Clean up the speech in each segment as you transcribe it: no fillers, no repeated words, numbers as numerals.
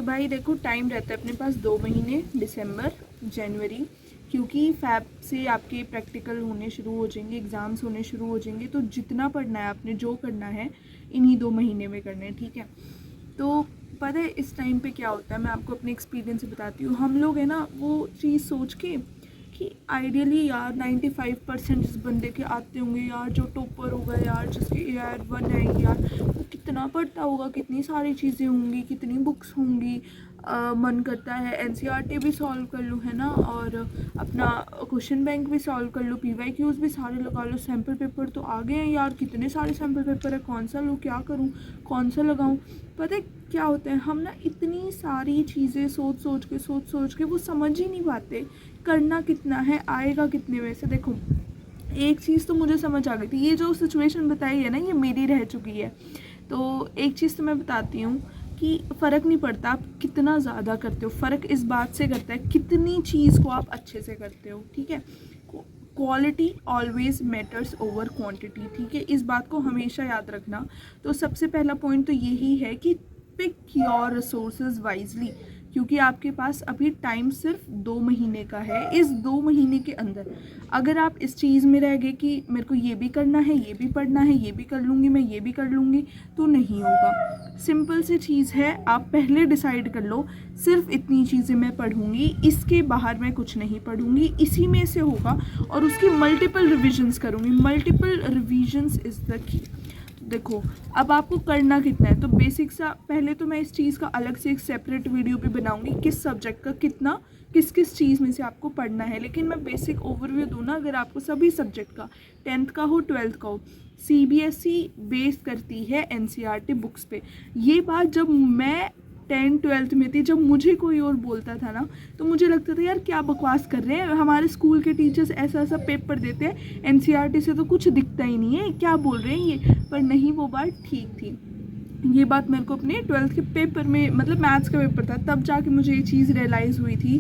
तो भाई देखो टाइम रहता है अपने पास 2 महीने, दिसंबर, जनवरी, क्योंकि फैब से आपके प्रैक्टिकल होने शुरू हो जाएंगे, एग्ज़ाम्स होने शुरू हो जाएंगे। तो जितना पढ़ना है आपने, जो करना है इन्हीं 2 महीने में करना है, ठीक है। तो पता है इस टाइम पे क्या होता है, मैं आपको अपने एक्सपीरियंस से बताती हूँ। हम लोग है ना वो चीज़ सोच के कि आइडियली यार 95% जिस बंदे के आते होंगे यार, जो टॉपर होगा यार, जिसके AR1 आएगी यार, वो कितना पढ़ता होगा, कितनी सारी चीज़ें होंगी, कितनी बुक्स होंगी। मन करता है NCERT भी सॉल्व कर लूँ, है ना, और अपना क्वेश्चन बैंक भी सॉल्व कर लूँ, PYQs भी सारे लगा लो, सैम्पल पेपर तो आ गए हैं यार, कितने सारे सैम्पल पेपर है, कौन सा लूँ, क्या करूँ, कौन सा लगाऊँ। पता है क्या होता है, हम ना इतनी सारी चीज़ें सोच सोच के वो समझ ही नहीं पाते करना कितना है, आएगा कितने में से। देखो एक चीज़ तो मुझे समझ आ गई थी, ये जो सिचुएशन बताई है ना ये मेरी रह चुकी है। तो एक चीज़ तो मैं बताती हूँ कि फ़र्क नहीं पड़ता आप कितना ज़्यादा करते हो, फ़र्क इस बात से करता है कितनी चीज़ को आप अच्छे से करते हो, ठीक है। Quality always matters over quantity, ठीक है, इस बात को हमेशा याद रखना। तो सबसे पहला पॉइंट तो यही है कि पिक योर रिसोर्सेज वाइजली, क्योंकि आपके पास अभी टाइम सिर्फ 2 महीने का है। इस 2 महीने के अंदर अगर आप इस चीज़ में रह गए कि मेरे को ये भी करना है, ये भी पढ़ना है, ये भी कर लूँगी मैं, ये भी कर लूँगी, तो नहीं होगा। सिंपल सी चीज़ है, आप पहले डिसाइड कर लो सिर्फ इतनी चीज़ें मैं पढ़ूँगी, इसके बाहर मैं कुछ नहीं पढ़ूँगी, इसी में से होगा, और उसकी मल्टीपल रिविजन्स करूँगी। Multiple revisions is the key. देखो अब आपको करना कितना है, तो बेसिक सा पहले तो मैं इस चीज़ का अलग से एक सेपरेट वीडियो भी बनाऊंगी, किस सब्जेक्ट का कितना, किस किस चीज़ में से आपको पढ़ना है। लेकिन मैं बेसिक ओवरव्यू दूँ ना, अगर आपको सभी सब्जेक्ट का, 10th का हो 12th का हो, CBSE बेस करती है NCERT बुक्स पे। ये बात जब मैं 10th-12th में थी, जब मुझे कोई और बोलता था ना, तो मुझे लगता था यार क्या बकवास कर रहे हैं, हमारे स्कूल के टीचर्स ऐसा ऐसा पेपर देते हैं, NCERT से तो कुछ दिखता ही नहीं है, क्या बोल रहे हैं ये। पर नहीं, वो बात ठीक थी। ये बात मेरे को अपने 12th के पेपर में, मतलब मैथ्स का पेपर था, तब जाके मुझे ये चीज़ रियलाइज़ हुई थी।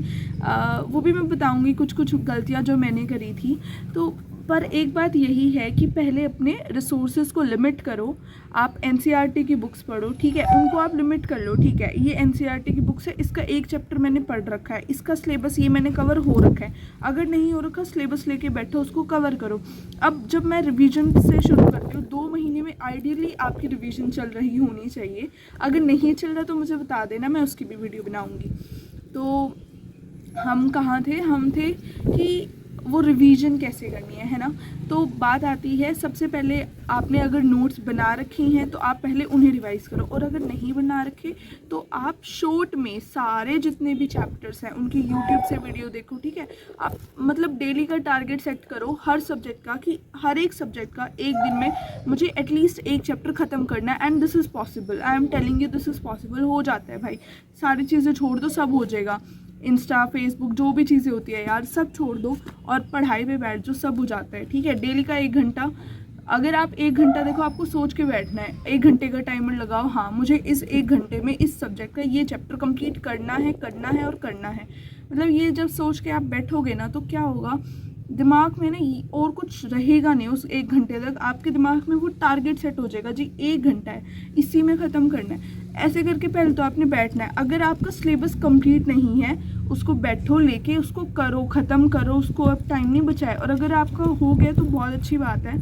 वो भी मैं बताऊंगी कुछ कुछ गलतियाँ जो मैंने करी थी। तो पर एक बात यही है कि पहले अपने रिसोर्सेज को लिमिट करो। आप NCERT की बुक्स पढ़ो, ठीक है, उनको आप लिमिट कर लो, ठीक है। ये NCERT की बुक्स है, इसका एक चैप्टर मैंने पढ़ रखा है, इसका सिलेबस ये मैंने कवर हो रखा है। अगर नहीं हो रखा, सिलेबस लेके बैठो, उसको कवर करो। अब जब मैं रिवीजन से शुरू करती हूँ, 2 महीने में आइडियली आपकी रिवीजन चल रही होनी चाहिए। अगर नहीं चल रहा तो मुझे बता देना, मैं उसकी भी वीडियो बनाऊँगी। तो हम कहाँ थे, हम थे कि वो रिवीजन कैसे करनी है ना। तो बात आती है, सबसे पहले आपने अगर नोट्स बना रखी हैं तो आप पहले उन्हें रिवाइज़ करो, और अगर नहीं बना रखे तो आप शॉर्ट में सारे जितने भी चैप्टर्स हैं उनकी YouTube से वीडियो देखो, ठीक है। आप मतलब डेली का टारगेट सेट करो हर सब्जेक्ट का, कि हर एक सब्जेक्ट का एक दिन में मुझे एटलीस्ट एक चैप्टर ख़त्म करना है। And this is possible, I am telling you, this is possible. हो जाता है भाई, सारी चीज़ें छोड़ दो, सब हो जाएगा। इंस्टा, फेसबुक, जो भी चीज़ें होती है यार, सब छोड़ दो और पढ़ाई पे बैठ जो, सब हो जाता है, ठीक है। डेली का 1 घंटा, अगर आप 1 घंटा, देखो आपको सोच के बैठना है, 1 घंटे का टाइमर लगाओ, हाँ मुझे इस 1 घंटे में इस सब्जेक्ट का ये चैप्टर कंप्लीट करना है और करना है। मतलब ये जब सोच के आप बैठोगे ना, तो क्या होगा, दिमाग में ना और कुछ रहेगा नहीं। उस 1 घंटे तक आपके दिमाग में वो टारगेट सेट हो जाएगा, जी 1 घंटा है, इसी में ख़त्म करना है। ऐसे करके पहले तो आपने बैठना है। अगर आपका सिलेबस कंप्लीट नहीं है, उसको बैठो लेके, उसको करो, ख़त्म करो उसको, अब टाइम नहीं बचाए। और अगर आपका हो गया तो बहुत अच्छी बात है,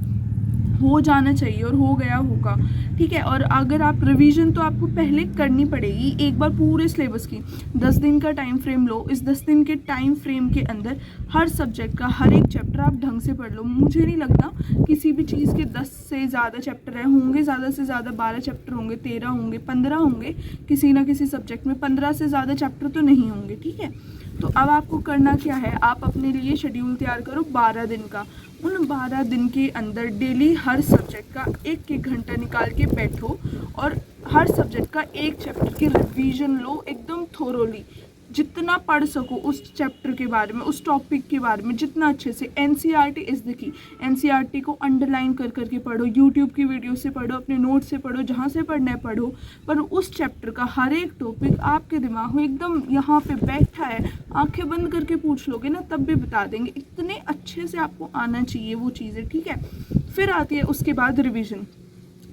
हो जाना चाहिए, और हो गया होगा, ठीक है। और अगर आप रिवीजन तो आपको पहले करनी पड़ेगी एक बार पूरे सिलेबस की। 10 दिन का टाइम फ्रेम लो, इस 10 दिन के टाइम फ्रेम के अंदर हर सब्जेक्ट का हर एक चैप्टर आप ढंग से पढ़ लो। मुझे नहीं लगता किसी भी चीज़ के 10 से ज़्यादा चैप्टर है, होंगे ज़्यादा से ज़्यादा 12 चैप्टर होंगे, 13 होंगे, 15 होंगे, किसी ना किसी सब्जेक्ट में 15 से ज़्यादा चैप्टर तो नहीं होंगे, ठीक है। तो अब आपको करना क्या है, आप अपने लिए शेड्यूल तैयार करो 12 दिन का। उन 12 दिन के अंदर डेली हर सब्जेक्ट का 1-1 घंटा निकाल के बैठो, और हर सब्जेक्ट का एक चैप्टर की रिवीजन लो एकदम थोरोली। जितना पढ़ सको उस चैप्टर के बारे में, उस टॉपिक के बारे में, जितना अच्छे से। NCERT is the key. NCERT को अंडरलाइन कर करके पढ़ो, यूट्यूब की वीडियो से पढ़ो, अपने नोट से पढ़ो, जहाँ से पढ़ना है पढ़ो, पर उस चैप्टर का हर एक टॉपिक आपके दिमाग में एकदम यहाँ पे बैठा है, आंखें बंद करके पूछ लोगे ना तब भी बता देंगे। इतने अच्छे से आपको आना चाहिए वो चीज़ें, ठीक है। फिर आती है उसके बाद रिविज़न।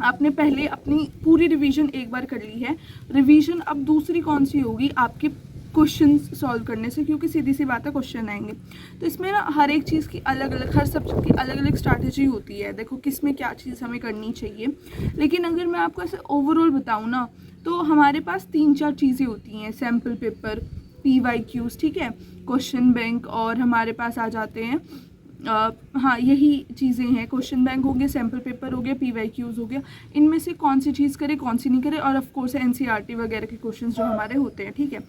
आपने पहले अपनी पूरी रिवीजन एक बार कर ली है। रिवीजन अब दूसरी कौन सी होगी आपके क्वेश्चन सॉल्व करने से, क्योंकि सीधी सी बात है क्वेश्चन आएंगे। तो इसमें ना हर एक चीज़ की अलग अलग, हर सब्जेक्ट की अलग अलग स्ट्रैटेजी होती है, देखो किस में क्या चीज़ हमें करनी चाहिए। लेकिन अगर मैं आपको ऐसे ओवरऑल बताऊँ ना, तो हमारे पास 3-4 चीज़ें होती हैं, सैम्पल पेपर, PYQs, ठीक है, क्वेश्चन बैंक, और हमारे पास आ जाते हैं हाँ यही चीज़ें हैं, क्वेश्चन बैंक हो गया, सैम्पल पेपर हो गया, PYQs हो गया। इनमें से कौन सी चीज़ करे कौन सी नहीं करे, और ऑफ कोर्स NCERT वगैरह के क्वेश्चंस जो हमारे होते हैं, ठीक है।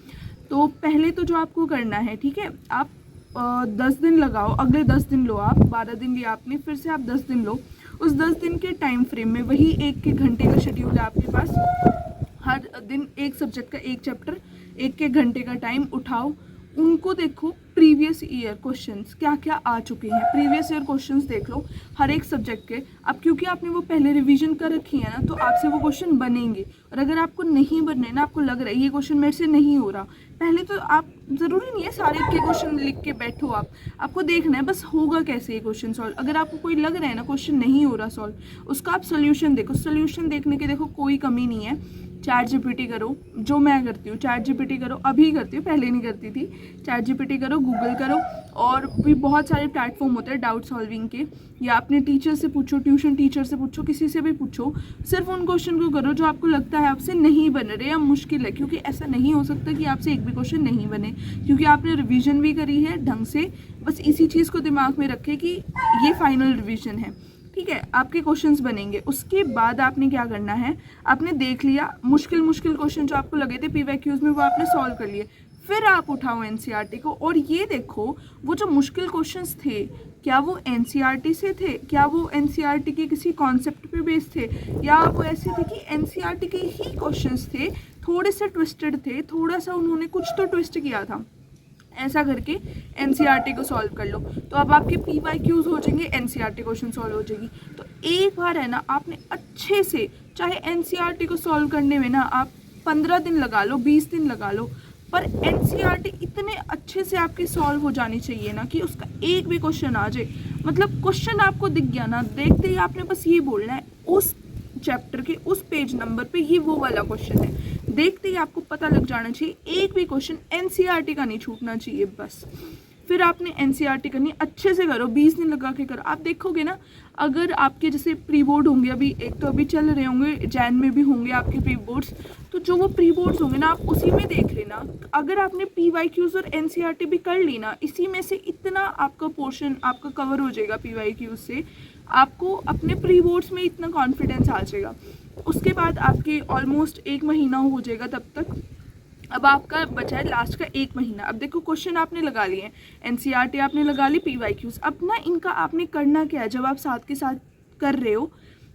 तो पहले तो जो आपको करना है, ठीक है, आप 10 दिन लगाओ, अगले 10 दिन लो, आप 12 दिन लिया आपने, फिर से आप 10 दिन लो। उस 10 दिन के टाइम फ्रेम में वही 1 घंटे का शेड्यूल है आपके पास, हर दिन एक सब्जेक्ट का एक चैप्टर, 1 घंटे का टाइम उठाओ, उनको देखो प्रीवियस ईयर क्वेश्चंस क्या क्या आ चुके हैं, प्रीवियस ईयर क्वेश्चंस देख लो हर एक सब्जेक्ट के। अब क्योंकि आपने वो पहले रिवीजन कर रखी है ना, तो आपसे वो क्वेश्चन बनेंगे, और अगर आपको नहीं बनने ना, आपको लग रहा है ये क्वेश्चन मेरे से नहीं हो रहा, पहले तो आप, ज़रूरी नहीं है सारे के क्वेश्चन लिख के बैठो आपको देखना है बस होगा कैसे ये क्वेश्चन सॉल्व। अगर आपको कोई लग रहा है ना क्वेश्चन नहीं हो रहा सॉल्व, उसका आप सोल्यूशन देखो, सोल्यूशन देखने के देखो कोई कमी नहीं है। ChatGPT करो, जो मैं करती हूँ, ChatGPT करो, अभी करती हूँ, पहले नहीं करती थी। ChatGPT करो, गूगल करो, और भी बहुत सारे प्लेटफॉर्म होते हैं डाउट सॉल्विंग के, या अपने टीचर से पूछो, ट्यूशन टीचर से पूछो, किसी से भी पूछो, सिर्फ उन क्वेश्चन को करो जो आपको लगता है आपसे नहीं बन रहे या मुश्किल है, क्योंकि ऐसा नहीं हो सकता कि आपसे एक भी क्वेश्चन नहीं बने, क्योंकि आपने रिवीजन भी करी है ढंग से। बस इसी चीज़ को दिमाग में रखें कि ये फाइनल रिवीजन है, ठीक है, आपके क्वेश्चंस बनेंगे। उसके बाद आपने क्या करना है, आपने देख लिया मुश्किल क्वेश्चन जो आपको लगे थे PYQs में, वो आपने सॉल्व कर लिए, फिर आप उठाओ NCERT को, और ये देखो वो जो मुश्किल क्वेश्चंस थे, क्या वो NCERT से थे, क्या वो NCERT के किसी कॉन्सेप्ट पे बेस्ड थे, या वो ऐसे थे कि NCERT के ही क्वेश्चंस थे, थोड़े से ट्विस्टेड थे, थोड़ा सा उन्होंने कुछ तो ट्विस्ट किया था, ऐसा करके NCERT को सॉल्व कर लो। तो अब आपके PYQs हो जाएंगे, NCERT क्वेश्चन सॉल्व हो जाएगी। तो एक बार है ना, आपने अच्छे से, चाहे NCERT को सॉल्व करने में ना आप 15 दिन लगा लो, 20 दिन लगा लो, पर NCERT इतने अच्छे से आपकी सॉल्व हो जानी चाहिए ना कि उसका एक भी क्वेश्चन आ जाए, मतलब क्वेश्चन आपको दिख गया ना, देखते ही आपने बस ये बोलना है उस चैप्टर के उस पेज नंबर पे ये वो वाला क्वेश्चन है, देखते ही आपको पता लग जाना चाहिए, एक भी क्वेश्चन NCERT का नहीं छूटना चाहिए बस। फिर आपने NCERT करनी, अच्छे से करो, 20 दिन लगा के करो। आप देखोगे ना, अगर आपके जैसे प्री बोर्ड होंगे, अभी एक तो अभी चल रहे होंगे, जैन में भी होंगे आपके प्री बोर्ड्स, तो जो वो प्री बोर्ड्स होंगे ना, आप उसी में देख लेना। अगर आपने PYQs और NCERT भी कर ली ना, इसी में से इतना आपका पोर्शन आपका कवर हो जाएगा PYQs से, आपको अपने प्री बोर्ड्स में इतना कॉन्फिडेंस आ जाएगा। उसके बाद आपके ऑलमोस्ट 1 महीना हो जाएगा तब तक। अब आपका बचा है लास्ट का 1 महीना। अब देखो क्वेश्चन आपने लगा लिए, NCERT आपने लगा ली, PYQs, अब ना इनका आपने करना क्या है, जब आप साथ के साथ कर रहे हो,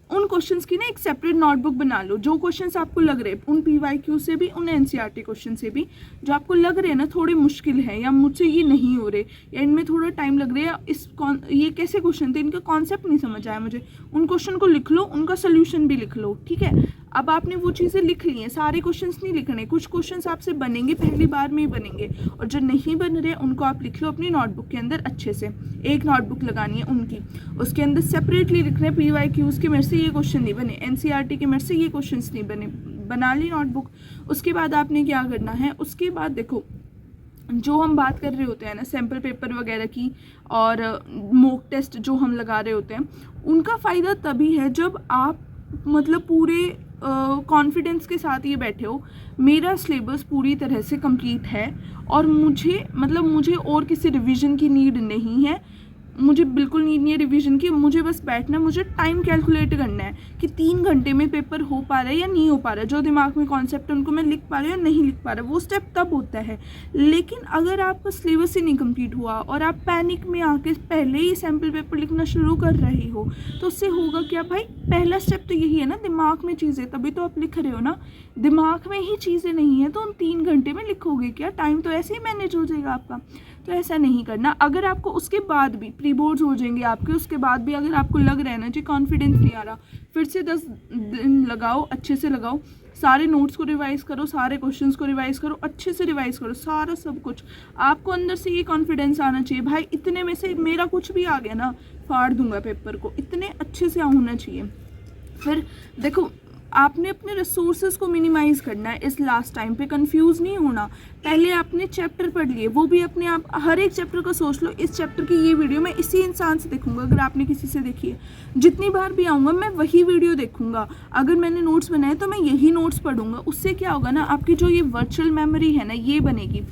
उन क्वेश्चंस की ना एक सेपरेट नोटबुक बना लो, जो क्वेश्चंस आपको लग रहे हैं, उन PYQ से भी, उन NCERT क्वेश्चन से भी, जो आपको लग रहे हैं ना थोड़े मुश्किल है, या मुझसे ये नहीं हो रहे, या इनमें थोड़ा टाइम लग रहा है, ये कैसे क्वेश्चन थे, इनका कॉन्सेप्ट नहीं समझ आया मुझे, उन क्वेश्चन को लिख लो, उनका सोल्यूशन भी लिख लो, ठीक है। अब आपने वो चीज़ें लिख ली हैं, सारे क्वेश्चंस नहीं लिखने, कुछ क्वेश्चंस आपसे बनेंगे, पहली बार में ही बनेंगे, और जो नहीं बन रहे उनको आप लिख लो अपनी नोटबुक के अंदर अच्छे से, एक नोटबुक लगानी है उनकी, उसके अंदर सेपरेटली लिखना है PYQs के मेरे से ये क्वेश्चन नहीं बने, NCERT के मेरे से ये क्वेश्चंस नहीं बने, बना ली नोटबुक। उसके बाद आपने क्या करना है, उसके बाद देखो जो हम बात कर रहे होते हैं ना सैम्पल पेपर वगैरह की, और मॉक टेस्ट जो हम लगा रहे होते हैं, उनका फ़ायदा तभी है जब आप मतलब पूरे कॉन्फिडेंस के साथ ये बैठे हो, मेरा सिलेबस पूरी तरह से कंप्लीट है, और मुझे और किसी रिवीजन की नीड नहीं है, मुझे बिल्कुल नीड नहीं है रिवीजन की, मुझे बस बैठना, मुझे टाइम कैलकुलेट करना है कि 3 घंटे में पेपर हो पा रहा है या नहीं हो पा रहा है, जो दिमाग में कॉन्सेप्ट है उनको मैं लिख पा रही हूँ या नहीं लिख पा रहा, वो स्टेप तब होता है। लेकिन अगर आपका सिलेबस ही नहीं कंप्लीट हुआ और आप पैनिक में आके पहले ही सैम्पल पेपर लिखना शुरू कर रही हो, तो उससे होगा क्या भाई, पहला स्टेप तो यही है ना, दिमाग में चीज़ें, तभी तो आप लिख रहे हो ना, दिमाग में ही चीज़ें नहीं है तो उन 3 घंटे में लिखोगे क्या, टाइम तो ऐसे ही मैनेज हो जाएगा आपका। तो ऐसा नहीं करना। अगर आपको उसके बाद भी प्री बोर्ड्स हो जाएंगे आपके, उसके बाद भी अगर आपको लग रहा है ना जी कॉन्फिडेंस नहीं आ रहा, फिर से 10 दिन लगाओ, अच्छे से लगाओ, सारे नोट्स को रिवाइज़ करो, सारे क्वेश्चंस को रिवाइज़ करो, अच्छे से रिवाइज़ करो, सारा सब कुछ। आपको अंदर से ये कॉन्फिडेंस आना चाहिए भाई, इतने में से मेरा कुछ भी आ गया ना, फाड़ दूंगा पेपर को, इतने अच्छे से होना चाहिए। फिर देखो, आपने अपने रिसोर्सेज को मिनिमाइज़ करना है। इस लास्ट टाइम पे कंफ्यूज नहीं होना। पहले आपने चैप्टर पढ़ लिए, वो भी अपने आप हर एक चैप्टर को सोच लो, इस चैप्टर की ये वीडियो मैं इसी इंसान से देखूंगा। अगर आपने किसी से देखी है, जितनी बार भी आऊँगा मैं वही वीडियो देखूंगा। अगर मैंने नोट्स बनाए तो मैं यही नोट्स पढ़ूंगा। उससे क्या होगा ना, आपकी जो ये वर्चुअल मेमोरी है ना, ये बनेगी।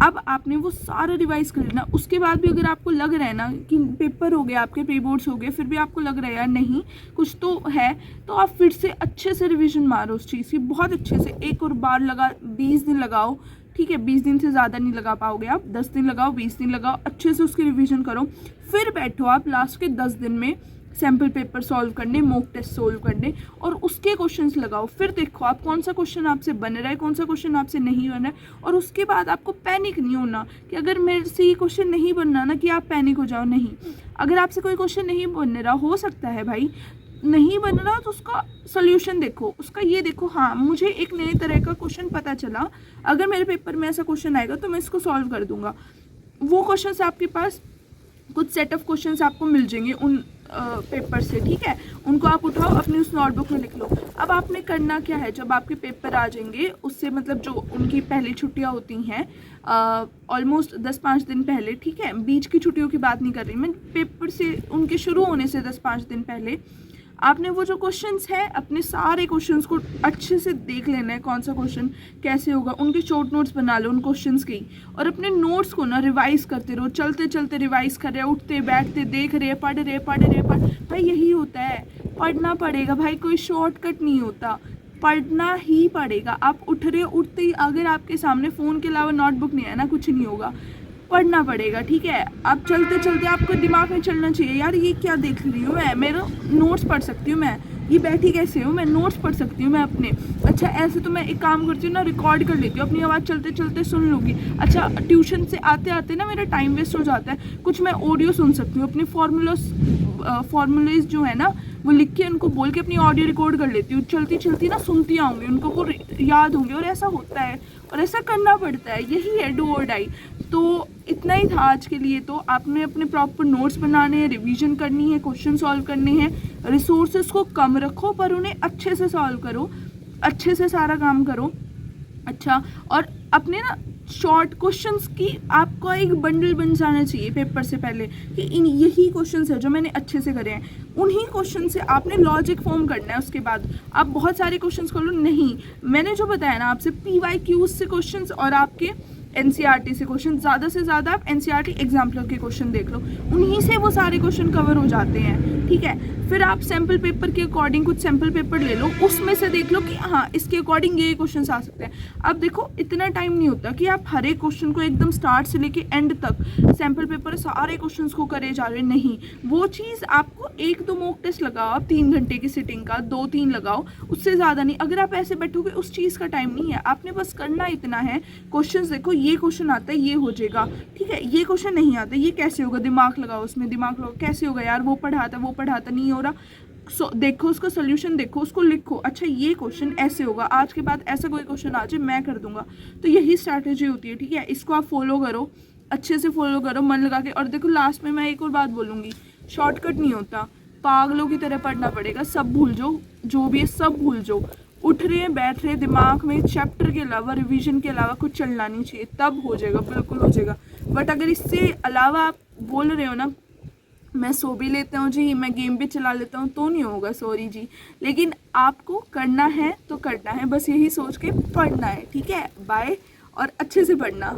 अब आपने वो सारा रिवाइज कर लेना। उसके बाद भी अगर आपको लग रहा है ना कि पेपर हो गया, आपके प्री बोर्ड्स हो गए, फिर भी आपको लग रहा है यार नहीं कुछ तो है, तो आप फिर से अच्छे से रिवीजन मारो उस चीज़ की, बहुत अच्छे से। एक और बार लगा, 20 दिन लगाओ, ठीक है, 20 दिन से ज़्यादा नहीं लगा पाओगे आप, 10 दिन लगाओ, 20 दिन लगाओ, अच्छे से उसकी रिवीजन करो। फिर बैठो आप लास्ट के 10 दिन में सैम्पल पेपर सॉल्व करने, मॉक टेस्ट सॉल्व करने, और उसके क्वेश्चंस लगाओ। फिर देखो आप कौन सा क्वेश्चन आपसे बन रहा है, कौन सा क्वेश्चन आपसे नहीं बन रहा है। और उसके बाद आपको पैनिक नहीं होना कि अगर मेरे से ये क्वेश्चन नहीं बनना ना कि आप पैनिक हो जाओ। नहीं, अगर आपसे कोई क्वेश्चन नहीं बन रहा, हो सकता है भाई नहीं बन रहा, तो उसका सोल्यूशन देखो, उसका ये देखो, हाँ मुझे एक नए तरह का क्वेश्चन पता चला, अगर मेरे पेपर में ऐसा क्वेश्चन आएगा तो मैं इसको सॉल्व कर दूंगा। वो क्वेश्चंस आपके पास, कुछ सेट ऑफ क्वेश्चंस आपको मिल जाएंगे उन पेपर से, ठीक है, उनको आप उठाओ, अपनी उस नोटबुक में लिख लो। अब आपने करना क्या है, जब आपके पेपर आ जाएंगे उससे मतलब जो उनकी पहली छुट्टियां होती हैं ऑलमोस्ट 10-5 दिन पहले, ठीक है, बीच की छुट्टियों की बात नहीं कर रही मैं, पेपर से उनके शुरू होने से 10-5 दिन पहले आपने वो जो क्वेश्चंस हैं, अपने सारे क्वेश्चंस को अच्छे से देख लेना है, कौन सा क्वेश्चन कैसे होगा, उनके शॉर्ट नोट्स बना लो उन क्वेश्चंस के, और अपने नोट्स को ना रिवाइज करते रहो, चलते चलते रिवाइज कर रहे, उठते बैठते देख रहे, पढ़ रहे भाई, यही होता है, पढ़ना पड़ेगा भाई, कोई शॉर्टकट नहीं होता, पढ़ना ही पड़ेगा। आप उठ रहे उठते ही अगर आपके सामने फ़ोन के अलावा नोटबुक नहीं है ना, कुछ नहीं होगा, पढ़ना पड़ेगा, ठीक है। अब चलते चलते आपको दिमाग में चलना चाहिए, यार ये क्या देख रही हूँ मैं, मेरा नोट्स पढ़ सकती हूँ मैं, ये बैठी कैसे हूँ मैं, नोट्स पढ़ सकती हूँ मैं अपने। अच्छा ऐसे तो मैं एक काम करती हूँ ना, रिकॉर्ड कर लेती हूँ, अपनी आवाज़ चलते चलते सुन लूँगी। अच्छा ट्यूशन से आते आते ना मेरा टाइम वेस्ट हो जाता है, कुछ मैं ऑडियो सुन सकती हूँ, अपने फॉर्मूलेज जो है ना वो लिख के उनको बोल के अपनी ऑडियो रिकॉर्ड कर लेती हूँ, चलती चलती ना सुनती आऊँगी, उनको वो याद होंगे। और ऐसा होता है और ऐसा करना पड़ता है, यही है डू और डाई। तो इतना ही था आज के लिए। तो आपने अपने प्रॉपर नोट्स बनाने हैं, रिवीजन करनी है, क्वेश्चन सॉल्व करने हैं, रिसोर्सेज को कम रखो पर उन्हें अच्छे से सॉल्व करो, अच्छे से सारा काम करो। अच्छा, और अपने ना शॉर्ट क्वेश्चंस की आपका एक बंडल बन जाना चाहिए पेपर से पहले कि इन यही क्वेश्चंस है जो मैंने अच्छे से करे हैं, उन्हीं क्वेश्चन से आपने लॉजिक फॉर्म करना है। उसके बाद आप बहुत सारे क्वेश्चंस कर लो, नहीं मैंने जो बताया ना आपसे PYQ से क्वेश्चंस और आपके NCERT से क्वेश्चन, ज़्यादा से ज़्यादा आप NCERT एग्जाम्पलर के क्वेश्चन देख लो, उन्हीं से वो सारे क्वेश्चन कवर हो जाते हैं, ठीक है। फिर आप सैम्पल पेपर के अकॉर्डिंग कुछ सैम्पल पेपर ले लो, उसमें से देख लो कि हाँ इसके अकॉर्डिंग ये क्वेश्चन आ सकते हैं। अब देखो इतना टाइम नहीं होता कि आप हर एक क्वेश्चन को एकदम स्टार्ट से लेके एंड तक सैम्पल पेपर सारे क्वेश्चन को करे जा रहे, नहीं, वो चीज़ आपको 1-2 मॉक टेस्ट लगाओ, आप 3 घंटे की सिटिंग का 2-3 लगाओ, उससे ज़्यादा नहीं। अगर आप ऐसे बैठोगे उस चीज़ का टाइम नहीं है, आपने बस करना इतना है, क्वेश्चन देखो ये क्वेश्चन आता है ये हो जाएगा, ठीक है, ये क्वेश्चन नहीं आता ये कैसे होगा, दिमाग लगाओ उसमें, दिमाग लगाओ कैसे होगा यार, वो पढ़ाता नहीं हो रहा, देखो उसका सोल्यूशन, देखो उसको लिखो, अच्छा ये क्वेश्चन ऐसे होगा, आज के बाद ऐसा कोई क्वेश्चन आ जाए मैं कर दूंगा। तो यही स्ट्रैटेजी होती है, ठीक है, इसको आप फॉलो करो, अच्छे से फॉलो करो मन लगा के। और देखो लास्ट में मैं एक और बात बोलूँगी, शॉर्टकट नहीं होता, पागलों की तरह पढ़ना पड़ेगा, सब भूल जाओ, जो भी है सब भूल जाओ, उठ रहे हैं बैठ रहे, दिमाग में चैप्टर के अलावा रिवीजन के अलावा कुछ चलना नहीं चाहिए, तब हो जाएगा, बिल्कुल हो जाएगा। बट अगर इससे अलावा आप बोल रहे हो ना मैं सो भी लेता हूँ जी, मैं गेम भी चला लेता हूँ, तो नहीं होगा, सॉरी जी। लेकिन आपको करना है तो करना है, बस यही सोच के पढ़ना है, ठीक है। बाय, और अच्छे से पढ़ना।